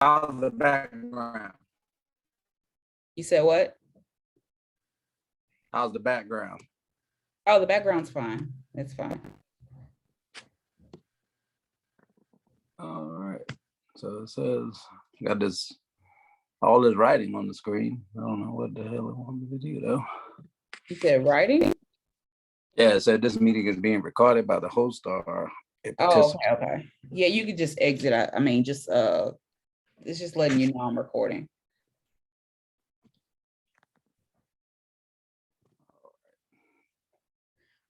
How's the background? You said what? How's the background? Oh, the background's fine. It's fine. All right. So it says, got this, all this writing on the screen. I don't know what the hell it wanted me to do though. You said writing? Yeah, it said this meeting is being recorded by the host or a Oh, participant. okay. Yeah, you could just exit. I mean, just it's just letting you know I'm recording.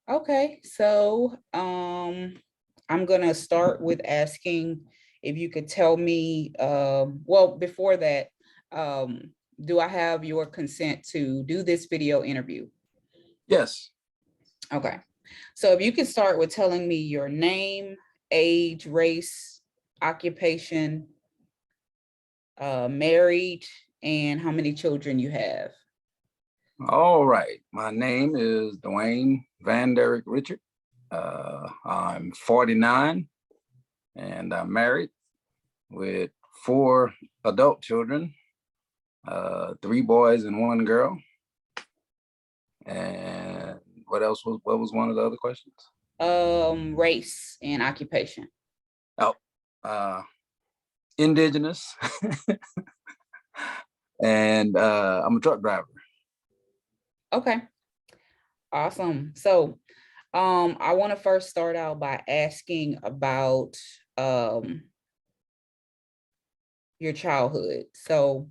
Okay, so I'm gonna start with asking if you could tell me, well, before that, do I have your consent to do this video interview? Yes. Okay, so if you could start with telling me your name, age, race, occupation, married, and how many children you have. All right. My name is Dewayne Richard. I'm 49 and I'm married with 4 adult children, 3 boys and 1 girl. And what was one of the other questions? Race and occupation. Oh, Indigenous. And I'm a truck driver. Okay, awesome. So I want to first start out by asking about your childhood. So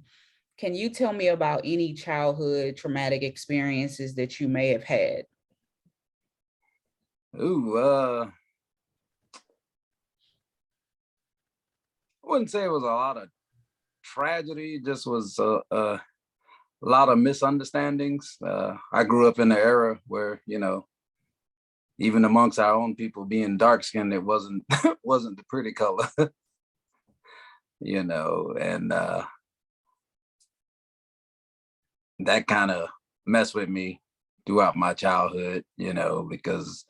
can you tell me about any childhood traumatic experiences that you may have had? Ooh, I wouldn't say it was a lot of tragedy, just was a lot of misunderstandings. I grew up in an era where, you know, even amongst our own people being dark skinned, it wasn't wasn't the pretty color, you know, and that kind of messed with me throughout my childhood, you know, because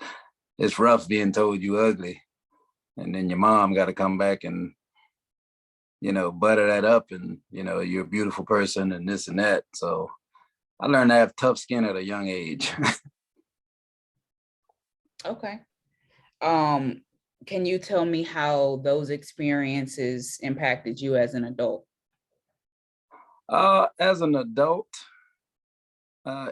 it's rough being told you ugly, and then your mom got to come back and, you know, butter that up, and, you know, you're a beautiful person and this and that. So I learned to have tough skin at a young age. Okay. Can you tell me how those experiences impacted you as an adult? As an adult,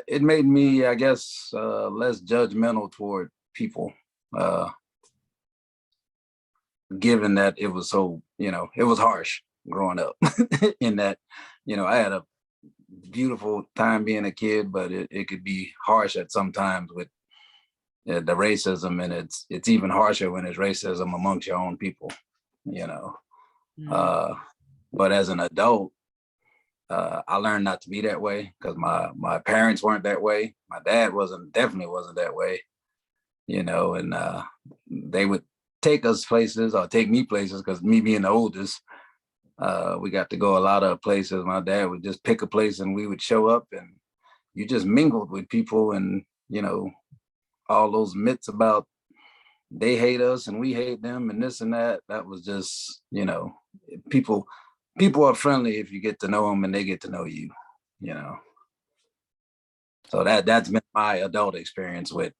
it made me, I guess, less judgmental toward people, given that it was so, you know, it was harsh growing up in that, you know, I had a beautiful time being a kid, but it could be harsh at some times with the racism, and it's even harsher when it's racism amongst your own people, you know. But as an adult, I learned not to be that way because my parents weren't that way. My dad definitely wasn't that way, you know, and they would take us places or take me places because me being the oldest, we got to go a lot of places. My dad would just pick a place and we would show up and you just mingled with people, and, you know, all those myths about they hate us and we hate them and this and that, that was just, you know, people are friendly if you get to know them and they get to know you, you know. So that's been my adult experience with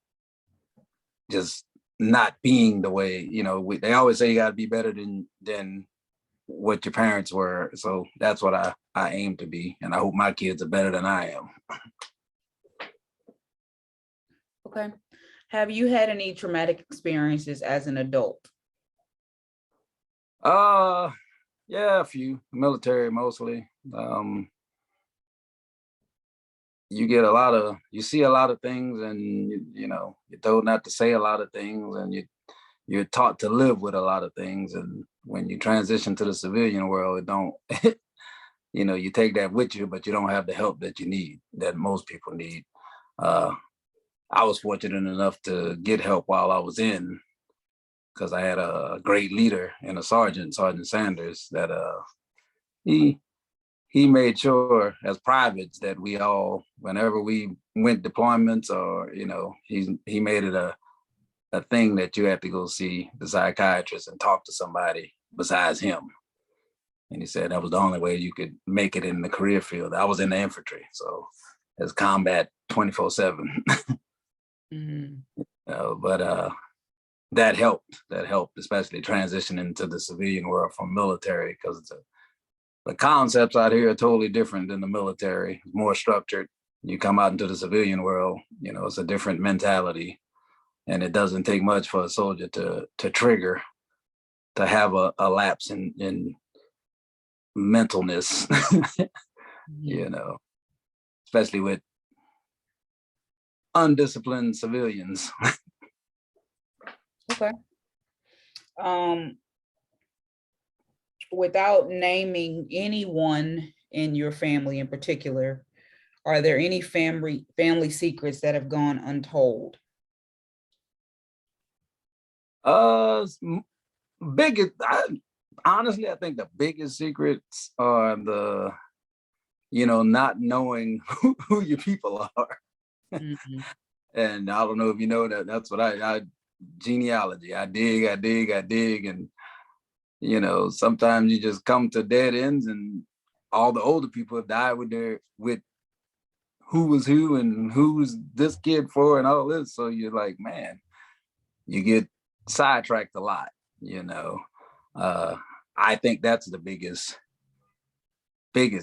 just not being the way, you know, they always say you got to be better than what your parents were. So that's what I aim to be, and I hope my kids are better than I am. Okay. Have you had any traumatic experiences as an adult? Yeah, a few. Military mostly. You see a lot of things, and you know, you're told not to say a lot of things, and you're taught to live with a lot of things. And when you transition to the civilian world, it don't, you know, you take that with you, but you don't have the help that you need, that most people need. I was fortunate enough to get help while I was in, because I had a great leader and a Sergeant Sanders, that he made sure as privates that we all, whenever we went deployments or, you know, he made it a thing that you had to go see the psychiatrist and talk to somebody besides him. And he said that was the only way you could make it in the career field. I was in the infantry, so it's combat 24/7. But that helped. That helped, especially transitioning to the civilian world from military, because the concepts out here are totally different than the military. More structured. You come out into the civilian world, it's a different mentality, and it doesn't take much for a soldier to trigger, to have a lapse in mentalness, especially with undisciplined civilians. Okay. Without naming anyone in your family in particular, are there any family secrets that have gone untold? Honestly, I think the biggest secrets are not knowing who your people are. And I don't know if you know that. That's what I genealogy. I dig, and sometimes you just come to dead ends, and all the older people have died with who was who and who's this kid for and all this. So you're like, man, you get sidetracked a lot. I think that's the biggest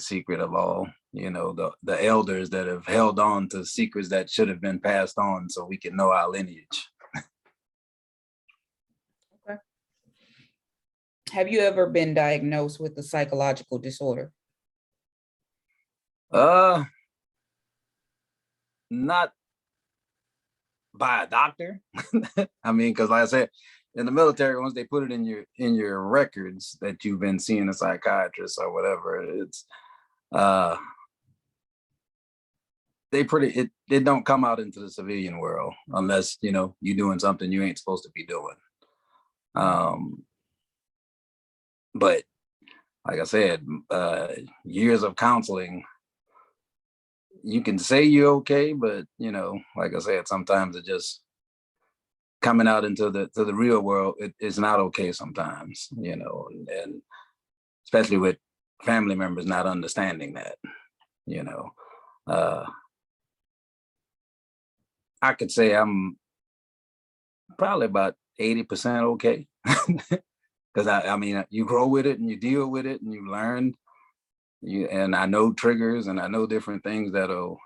secret of all. The elders that have held on to secrets that should have been passed on so we can know our lineage. Okay. Have you ever been diagnosed with a psychological disorder? Not by a doctor. I mean, because like I said, in the military, once they put it in your records that you've been seeing a psychiatrist or whatever, it's it don't come out into the civilian world unless you're doing something you ain't supposed to be doing. But like I said, years of counseling, you can say you're okay, but like I said, sometimes it just coming out into the real world, it's not okay sometimes, and especially with family members not understanding that. I could say I'm probably about 80% okay. Because I mean, you grow with it and you deal with it and you learn. And I know triggers and I know different things that'll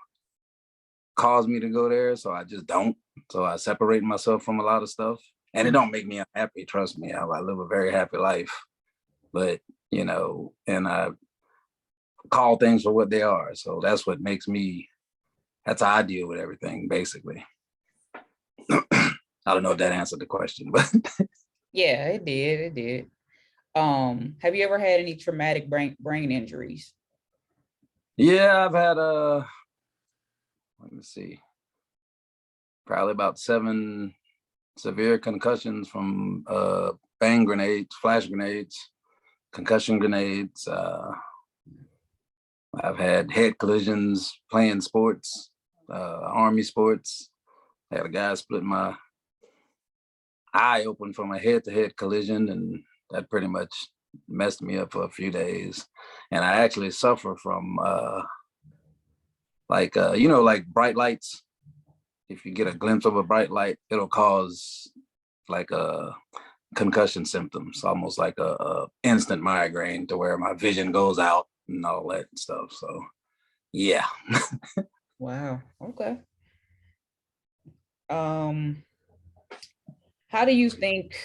cause me to go there. So I just don't. So I separate myself from a lot of stuff. And it don't make me unhappy, trust me. I live a very happy life. But, and I call things for what they are. So that's what makes me, that's how I deal with everything, basically. I don't know if that answered the question, but yeah, it did. Have you ever had any traumatic brain injuries? Yeah, I've had let me see, probably about 7 severe concussions from bang grenades, flash grenades, concussion grenades. I've had head collisions playing sports, Army sports. I had a guy split my eye open from a head-to-head collision, and that pretty much messed me up for a few days. And I actually suffer from like bright lights. If you get a glimpse of a bright light, it'll cause like a concussion symptoms, almost like a instant migraine, to where my vision goes out and all that stuff. So yeah. Wow. Okay. How do you think,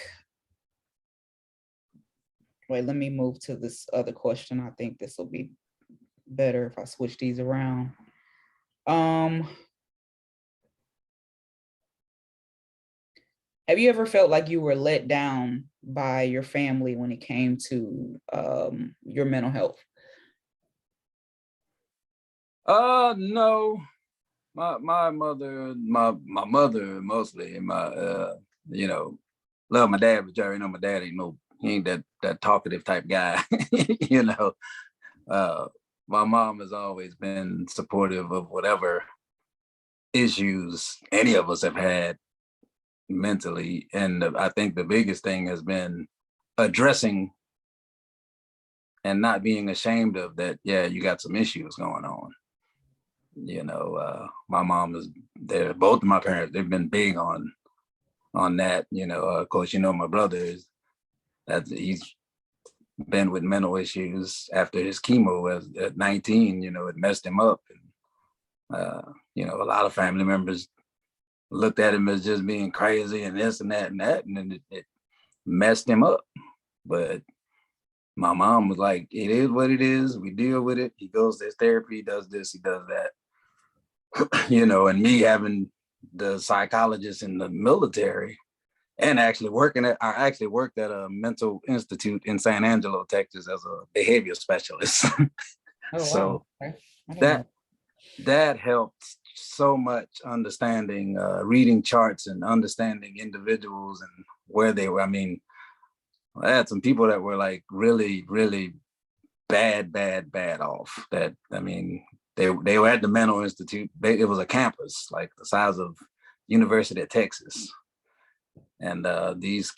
wait, let me move to this other question. I think this will be better if I switch these around. Have you ever felt like you were let down by your family when it came to your mental health? No. My mother, my mother mostly, love my dad, but you already know my dad he ain't that talkative type guy. My mom has always been supportive of whatever issues any of us have had mentally. And I think the biggest thing has been addressing and not being ashamed of that. Yeah, you got some issues going on. My mom is there. Both of my parents, they've been big on that. Of course, my brother is that he's been with mental issues after his chemo at 19. It messed him up, and a lot of family members looked at him as just being crazy and this and that and that, and then it messed him up. But my mom was like, it is what it is. We deal with it. He goes to his therapy, he does this, he does that. And me having the psychologist in the military and I actually worked at a mental institute in San Angelo, Texas as a behavior specialist. Oh, So wow. Okay. that helped so much understanding, reading charts and understanding individuals and where they were. I mean, I had some people that were like really, really bad off. That, I mean, they were at the mental institute. It was a campus like the size of University of Texas. And these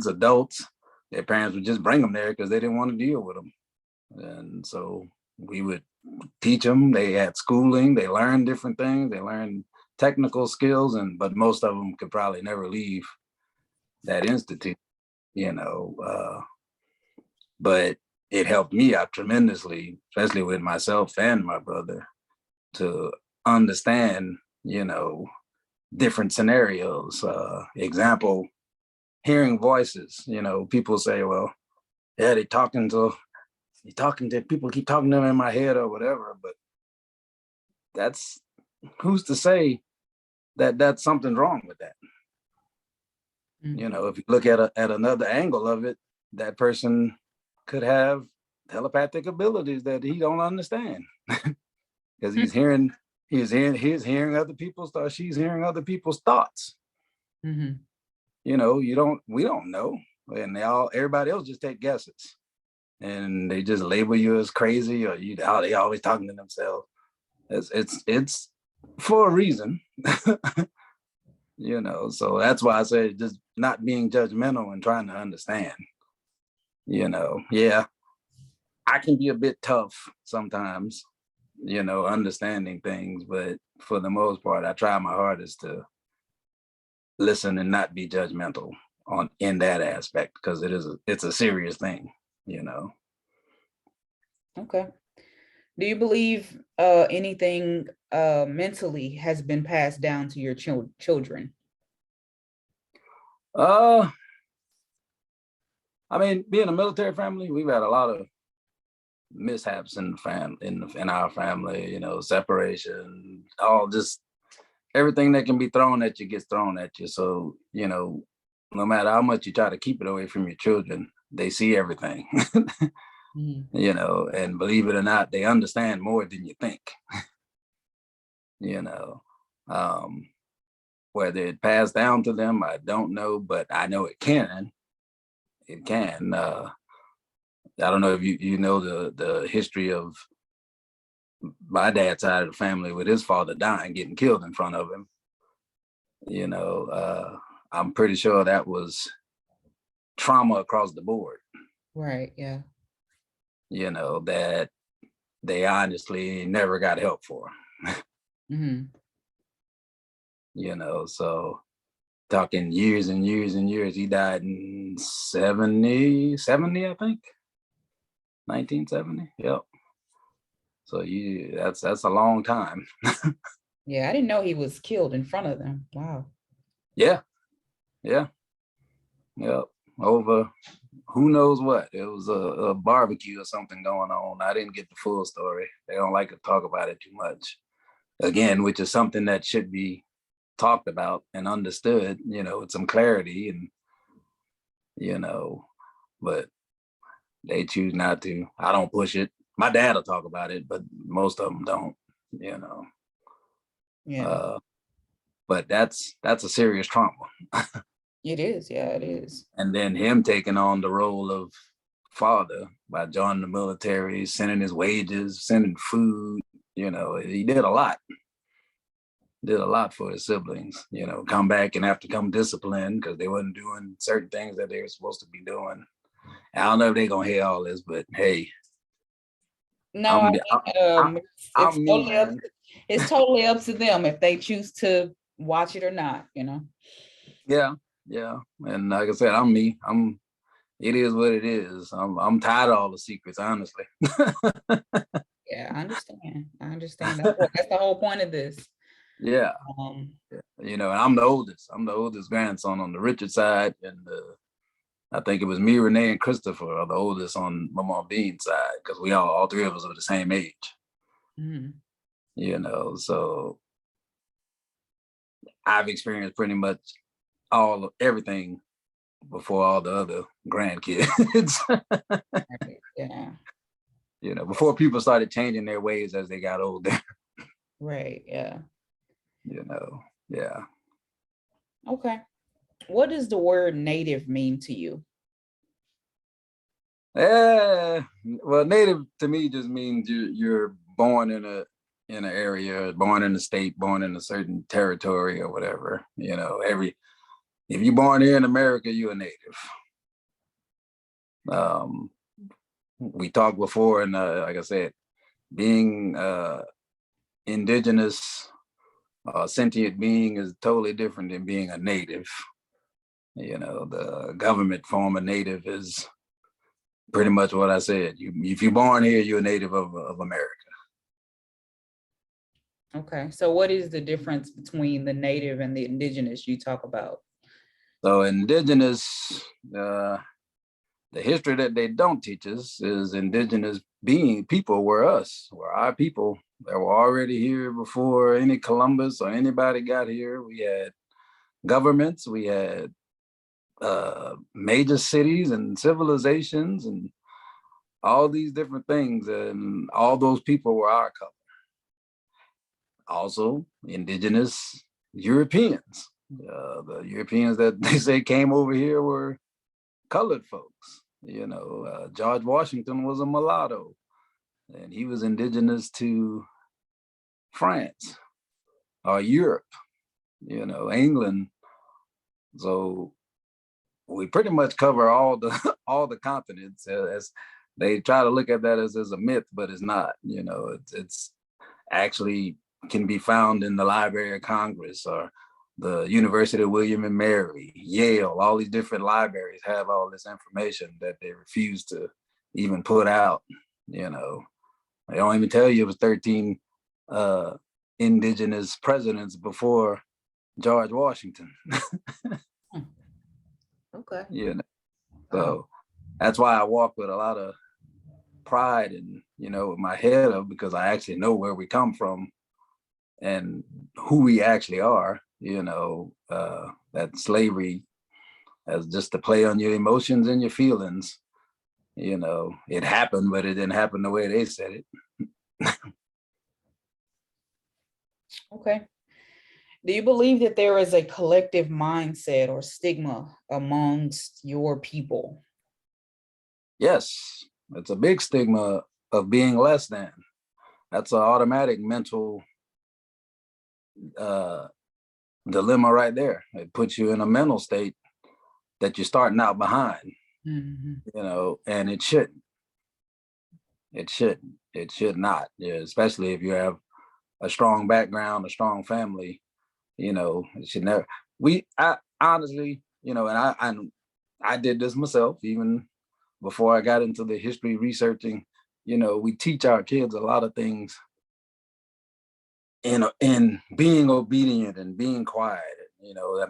adults, their parents would just bring them there because they didn't want to deal with them. And so we would teach them. They had schooling, they learned different things, they learned technical skills, but most of them could probably never leave that institute, but it helped me out tremendously, especially with myself and my brother, to understand, different scenarios. Example, hearing voices. People say, well, yeah, talking to people, keep talking to them in my head or whatever, but that's, who's to say that that's something wrong with that? Mm-hmm. If you look at another angle of it, that person could have telepathic abilities that he don't understand because he's hearing other people's thoughts. She's hearing other people's thoughts. Mm-hmm. We don't know, and everybody else just take guesses, and they just label you as crazy or they always talking to themselves. It's for a reason. So that's why I say just not being judgmental and trying to understand. Yeah, I can be a bit tough sometimes, understanding things, but for the most part, I try my hardest to listen and not be judgmental in that aspect, because it's a serious thing, Okay. Do you believe anything mentally has been passed down to your children? I mean, being a military family, we've had a lot of mishaps in our family, separation, just everything that can be thrown at you gets thrown at you. So, no matter how much you try to keep it away from your children, they see everything. Mm-hmm. And believe it or not, they understand more than you think. Whether it passed down to them, I don't know, but I know it can. It can. I don't know if you know the history of my dad's side of the family with his father dying, getting killed in front of him. I'm pretty sure that was trauma across the board. Right, yeah. That they honestly never got help for. Mm-hmm. So talking years and years and years. He died in 70, I think. 1970. Yep. So that's a long time. Yeah, I didn't know he was killed in front of them. Wow. Yeah. Yep. Over who knows what. It was a barbecue or something going on. I didn't get the full story. They don't like to talk about it too much. Again, which is something that should be talked about and understood, with some clarity, and but they choose not to. I don't push it. My dad will talk about it, but most of them don't, Yeah. But that's a serious trauma. It is. Yeah, it is. And then him taking on the role of father by joining the military, sending his wages, sending food, he did a lot. Did a lot for his siblings, come back and have to come disciplined because they wasn't doing certain things that they were supposed to be doing. I don't know if they're gonna hear all this, but hey, No, I'm I, it's I'm me, totally up. man. It's totally up to them if they choose to watch it or not. Yeah, yeah. And like I said, I'm me. It is what it is. I'm tired of all the secrets, honestly. Yeah, I understand. I understand. That's the whole point of this. Yeah. Um, And I'm the oldest. I'm the oldest grandson on the Richard side, and I think it was me, Renee, and Christopher are the oldest on my mom Bean's side because we all three of us are the same age. mhm. So I've experienced pretty much everything before all the other grandkids. Right, yeah, Before people started changing their ways as they got older. right, yeah. Yeah. Okay. What does the word native mean to you? Well, native to me just means you're born in an area, born in a state, born in a certain territory or whatever. If you're born here in America, you're a native. Um, we talked before, and like I said, being indigenous, sentient being is totally different than being a native. The government form of native is pretty much what I said. If you're born here, you're a native of America. Okay. So what is the difference between the native and the indigenous you talk about? So indigenous, the history that they don't teach us is indigenous people were our people that were already here before any Columbus or anybody got here. We had governments, we had major cities and civilizations and all these different things, and all those people were our color. Also, indigenous Europeans. The Europeans that they say came over here were colored folks. George Washington was a mulatto, and he was indigenous to France or Europe, England. So we pretty much cover all the all the continents. As they try to look at that as a myth, but it's not. It's actually can be found in the Library of Congress or the University of William and Mary, Yale. All these different libraries have all this information that they refuse to even put out. They don't even tell you it was 13 indigenous presidents before George Washington. Okay. So that's why I walk with a lot of pride and with my head up, because I actually know where we come from and who we actually are. That slavery as just to play on your emotions and your feelings. It happened, but it didn't happen the way they said it. Okay. Do you believe that there is a collective mindset or stigma amongst your people? Yes, it's a big stigma of being less than. That's an automatic mental dilemma right there. It puts you in a mental state that you're starting out behind, and it shouldn't. It shouldn't. It should not, especially if you have a strong background, a strong family. It should never. I honestly, and I did this myself even before I got into the history researching. We teach our kids a lot of things in being obedient and being quiet.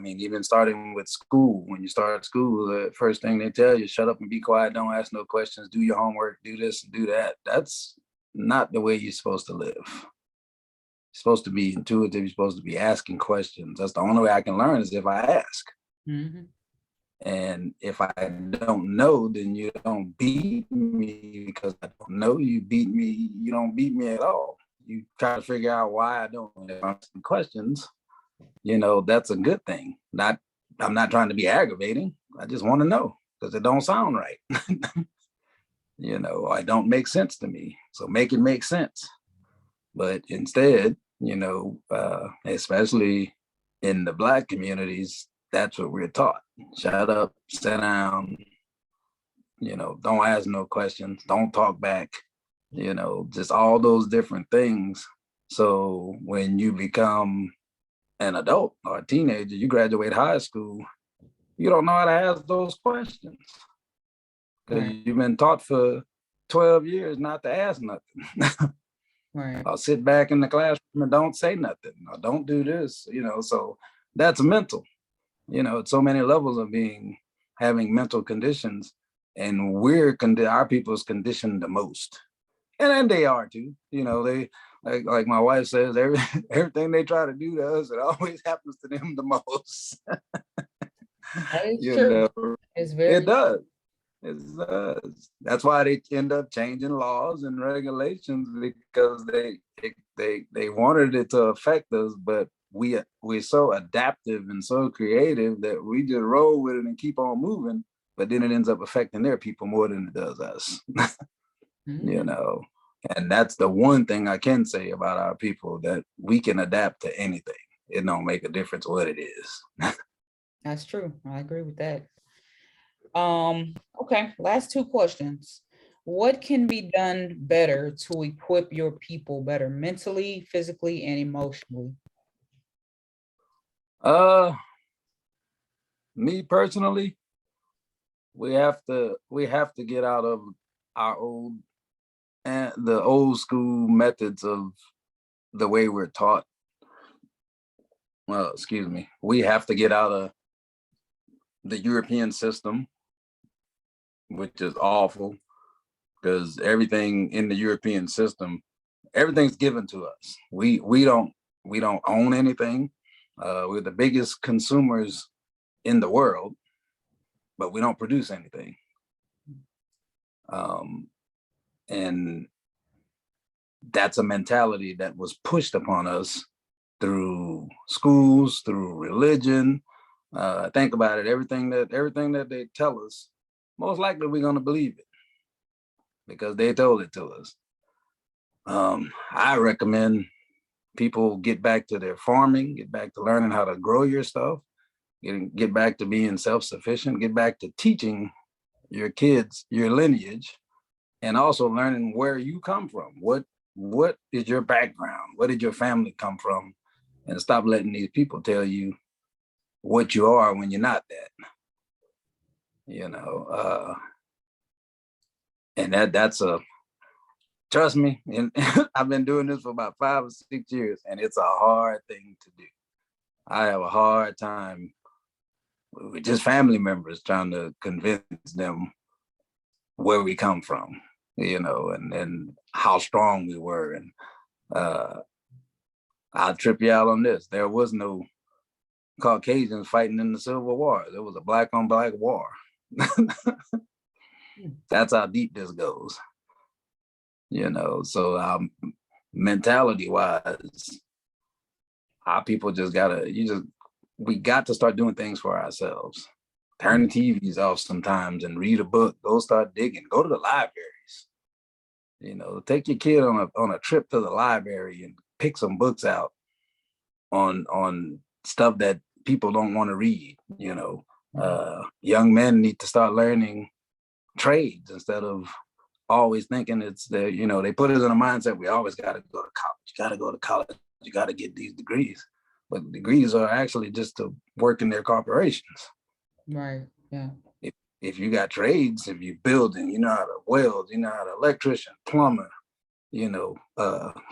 Even starting with school, when you start school, the first thing they tell you, shut up and be quiet, don't ask no questions, do your homework, do this and do that. That's not the way you're supposed to live. You're supposed to be intuitive, you're supposed to be asking questions. That's the only way I can learn is if I ask. Mm-hmm. And if I don't know, then you don't beat me, because I don't know, you beat me, you don't beat me at all. You try to figure out why I don't answer questions. That's a good thing. I'm not trying to be aggravating. I just want to know because it don't sound right. It don't make sense to me. So make it make sense. But instead, especially in the Black communities, that's what we're taught. Shut up, sit down, don't ask no questions, don't talk back, just all those different things. So when you become an adult or a teenager, you graduate high school, you don't know how to ask those questions because Right. you've been taught for 12 years not to ask nothing. Right. Or sit back in the classroom and don't say nothing, or don't do this, so that's mental. It's so many levels of having mental conditions, and our people's conditioned the most. And then they are too, they like my wife says, everything they try to do to us, it always happens to them the most. That is you true. know It's it very does. It does. That's why they end up changing laws and regulations, because they wanted it to affect us, but we're so adaptive and so creative that we just roll with it and keep on moving. But then it ends up affecting their people more than it does us. you Mhm. know. And that's the one thing I can say about our people, that we can adapt to anything. It don't make a difference what it is. That's true. I agree with that. Okay, last two questions. What can be done better to equip your people better mentally, physically, and emotionally? Uh, Me personally, we have to get out of our the old school methods of the way we're taught. Well, excuse me. We have to get out of the European system, which is awful, because everything in the European system, everything's given to us. We don't own anything. We're the biggest consumers in the world, but we don't produce anything. Um, and that's a mentality that was pushed upon us through schools, through religion. Think about it. Everything that they tell us, most likely we're gonna believe it because they told it to us. I recommend people get back to their farming, get back to learning how to grow your stuff, get back to being self-sufficient, get back to teaching your kids your lineage, and also learning where you come from. What is your background? Where did your family come from? And stop letting these people tell you what you are when you're not that. You know, and that's a trust me. And I've been doing this for about 5 or 6 years, and it's a hard thing to do. I have a hard time with just family members trying to convince them where we come from, and how strong we were. And uh, I'll trip you out on this. There was no Caucasians fighting in the Civil War. There was a black on black war. That's how deep this goes. So mentality wise, our people we got to start doing things for ourselves. Turn the TVs off sometimes and read a book. Go start digging. Go to the libraries. Take your kid on a trip to the library and pick some books out on stuff that people don't want to read. Young men need to start learning trades instead of always thinking they put us in a mindset, we always got to go to college. You got to go to college. You got to get these degrees. But degrees are actually just to work in their corporations. Right. Yeah. If you got trades, if you're building, you know how to weld, you know how to electrician, plumber,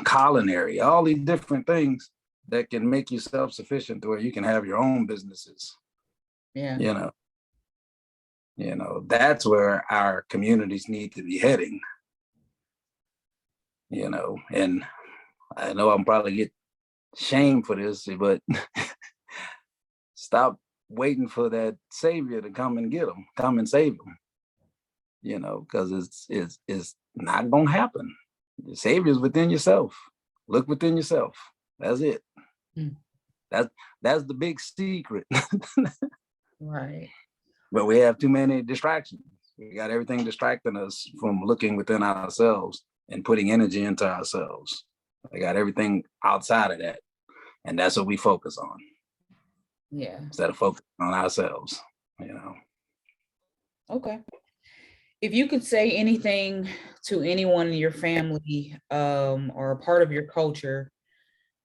culinary, all these different things that can make you self-sufficient to where you can have your own businesses. Yeah. That's where our communities need to be heading. And I know I'm probably get shamed for this, but stop waiting for that savior to come and get them, come and save them. Because it's not gonna happen. The savior's within yourself. Look within yourself. That's it. Mm. That's the big secret. Right. But we have too many distractions. We got everything distracting us from looking within ourselves and putting energy into ourselves. We got everything outside of that. And that's what we focus on. Yeah. Instead of focusing on ourselves, Okay. If you could say anything to anyone in your family or a part of your culture,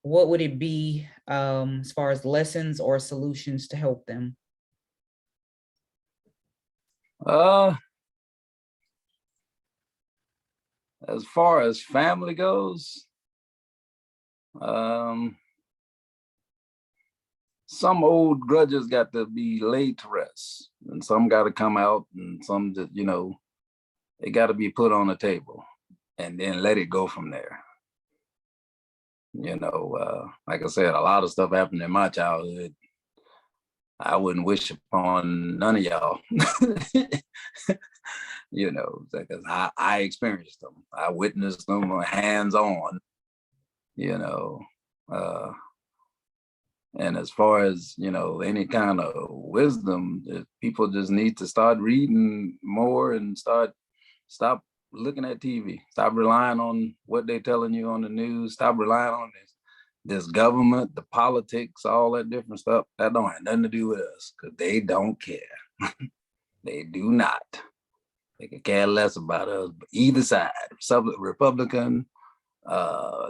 what would it be as far as lessons or solutions to help them? Uh, as far as family goes, some old grudges got to be laid to rest, and some got to come out, and some that, you know, they got to be put on the table, and then let it go from there. You know, like I said, a lot of stuff happened in my childhood. I wouldn't wish upon none of y'all. You know, because I experienced them. I witnessed them hands on, you know. And as far as, you know, any kind of wisdom, people just need to start reading more and stop looking at TV. Stop relying on what they're telling you on the news. Stop relying on this government, the politics, all that different stuff. That don't have nothing to do with us, because they don't care. They do not. They could care less about us. Either side, Republican,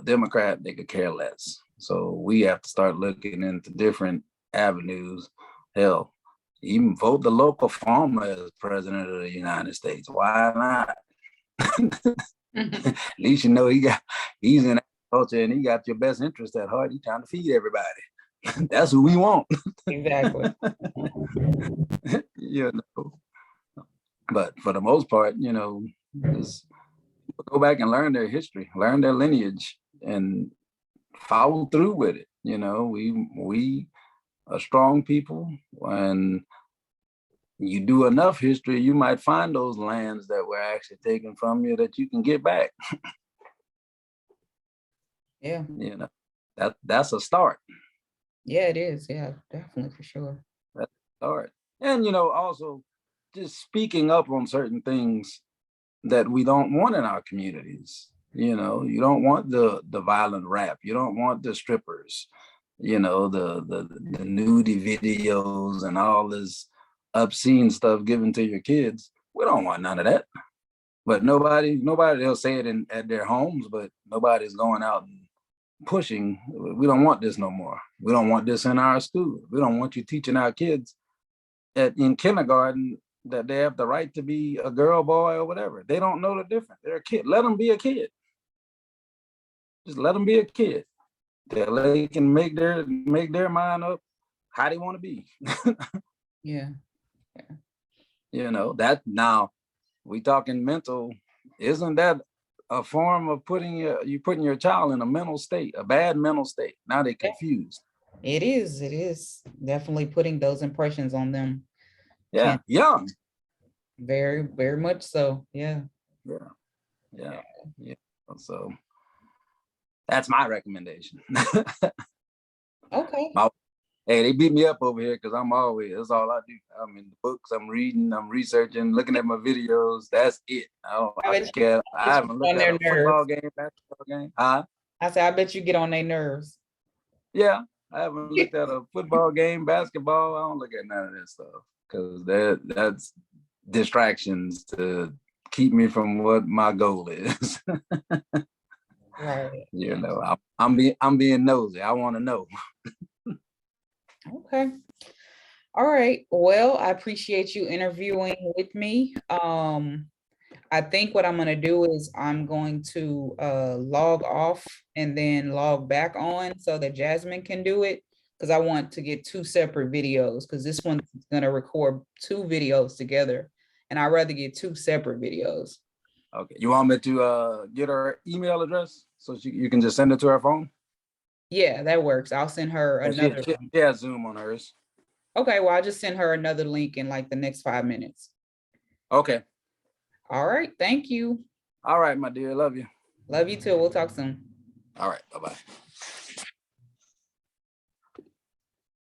Democrat, they could care less. So we have to start looking into different avenues. Hell, even vote the local farmer as president of the United States. Why not? At least you know he's in agriculture and he got your best interest at heart. He's trying to feed everybody. That's who we want. Exactly. You know. But for the most part, you know, just go back and learn their history, learn their lineage, and follow through with it. You know, we are strong people, and you do enough history, you might find those lands that were actually taken from you that you can get back. Yeah. You know, that's a start. Yeah, it is. Yeah, definitely, for sure. That's a start. And, you know, also just speaking up on certain things that we don't want in our communities. You know, you don't want the violent rap. You don't want the strippers, you know, the nudie videos and all this obscene stuff given to your kids. We don't want none of that. But nobody, they'll say it at their homes, but nobody's going out and pushing. We don't want this no more. We don't want this in our school. We don't want you teaching our kids in kindergarten that they have the right to be a girl, boy, or whatever. They don't know the difference. They're a kid. Let them be a kid. Just let them be a kid. They can make their mind up how they want to be. Yeah. You know, that now we talking mental. Isn't that a form of putting your child in a mental state, a bad mental state? Now they're confused. It is. It is definitely putting those impressions on them. Yeah, young. Very, very much so. Yeah. Yeah. So that's my recommendation. Okay. Hey, they beat me up over here because that's all I do. I'm in the books, I'm reading, I'm researching, looking at my videos. That's it. I haven't looked at a football game, basketball game. I said, I bet you get on their nerves. Yeah, I haven't looked at a football game, basketball. I don't look at none of that stuff because that's distractions to keep me from what my goal is. Right. You know, I'm being nosy. I want to know. Okay. All right. Well, I appreciate you interviewing with me. I think what I'm going to do is I'm going to log off and then log back on so that Jasmine can do it, because I want to get two separate videos, because this one's going to record two videos together, and I'd rather get two separate videos. Okay. You want me to get her email address so you can just send it to her phone? Yeah, that works. I'll send her another. She has Zoom on hers. Okay, well, I'll just send her another link in like the next 5 minutes. Okay. All right. Thank you. All right, my dear. Love you. Love you too. We'll talk soon. All right. Bye-bye.